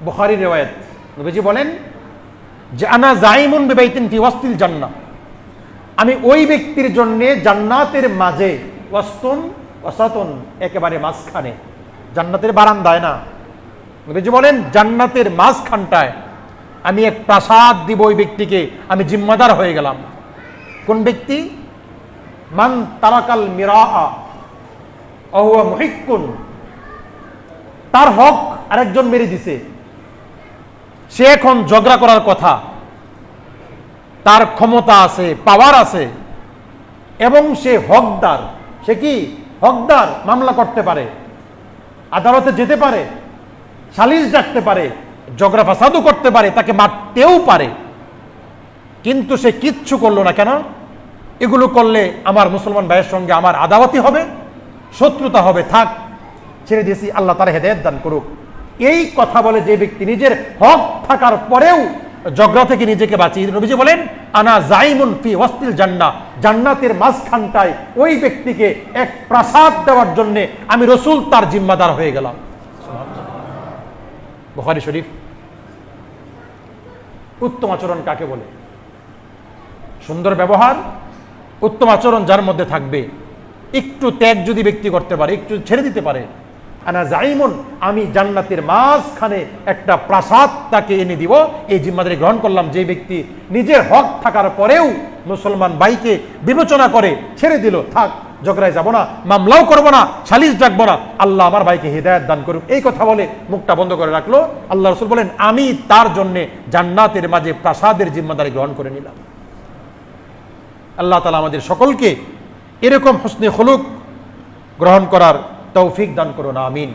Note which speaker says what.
Speaker 1: বুখারীর রিওয়ায়াত, নবীজি বলেন যে আনা জাইমুন বিবাইতিন ফি ওয়াসতিল জান্নাহ, আমি ওই ব্যক্তির জন্য জান্নাতের মাঝে, ওয়াসতুন ওয়াসাতুন একেবারে মাঝখানে, জান্নাতের বারান্দায় না, নবীজি বলেন জান্নাতের মাঝখানটায় আমি এক প্রাসাদ দিব ওই ব্যক্তিকে, আমি জিম্মাদার হয়ে গেলাম। কোন ব্যক্তি? মান তারাকাল মিরাআ ওয়া হুয়া মুহিক্কুন, তার হক আরেকজন মেরে দিছে, সে এখন ঝগড়া করার কথা, তার ক্ষমতা আছে, পাওয়ার আছে, এবং সে হকদার। সে কি হকদার? মামলা করতে পারে, আদালতে যেতে পারে, সালিশ ডাকতে পারে, ঝগড়া ফাসাদও করতে পারে, তাকে মারতেও পারে, কিন্তু সে কিচ্ছু করলো না। কেন? এগুলো করলে আমার মুসলমান ভাইয়ের সঙ্গে আমার আদাওয়াতি হবে, শত্রুতা হবে, থাক ছেড়ে দিয়েছি, আল্লাহ তার হেদায়েত দান করুক। এই কথা বলে যে ব্যক্তি নিজের হক থাকার পরেও ঝগড়া থেকে নিজেকে বাঁচিয়ে, নবীজি বলেন আনা জাইমুন ফি ওয়াসতিল জান্নাহ, জান্নাতের মাঝখানটায় ওই ব্যক্তিকে এক প্রাসাদ দেওয়ার জন্য আমি রাসূল তার জিম্মাদার হয়ে গেলাম। বুখারী শরীফ। উত্তম আচরণ কাকে বলে? সুন্দর ব্যবহার, উত্তম আচরণ যার মধ্যে থাকবে, একটু ত্যাগ যদি ব্যক্তি করতে পারে, একটু ছেড়ে দিতে পারে। আনা জাইমুন, আমি জান্নাতের মাঝখানে একটা প্রাসাদ তাকে এনে দিব, এই জিম্মাদারি গ্রহণ করলাম। যে ব্যক্তি নিজের হক থাকার পরেও মুসলমান ভাইকে বিবেচনা করে ছেড়ে দিল, থাক ঝগড়ায় যাব না, মামলাও করব না, সালিশ ডাকবো না, আল্লাহ আমার ভাইকে হিদায়াত দান করুক, এই কথা বলে মুখটা বন্ধ করে রাখলো। আল্লাহ রাসূল বলেন আমি তার জন্য জান্নাতের মাঝে প্রাসাদের জিম্মাদারি গ্রহণ করে নিলাম। আল্লাহ তাআলা আমাদের সকলকে এরকম হুসনে খুলুক গ্রহণ করার তৌফিক দান করুন, আমিন।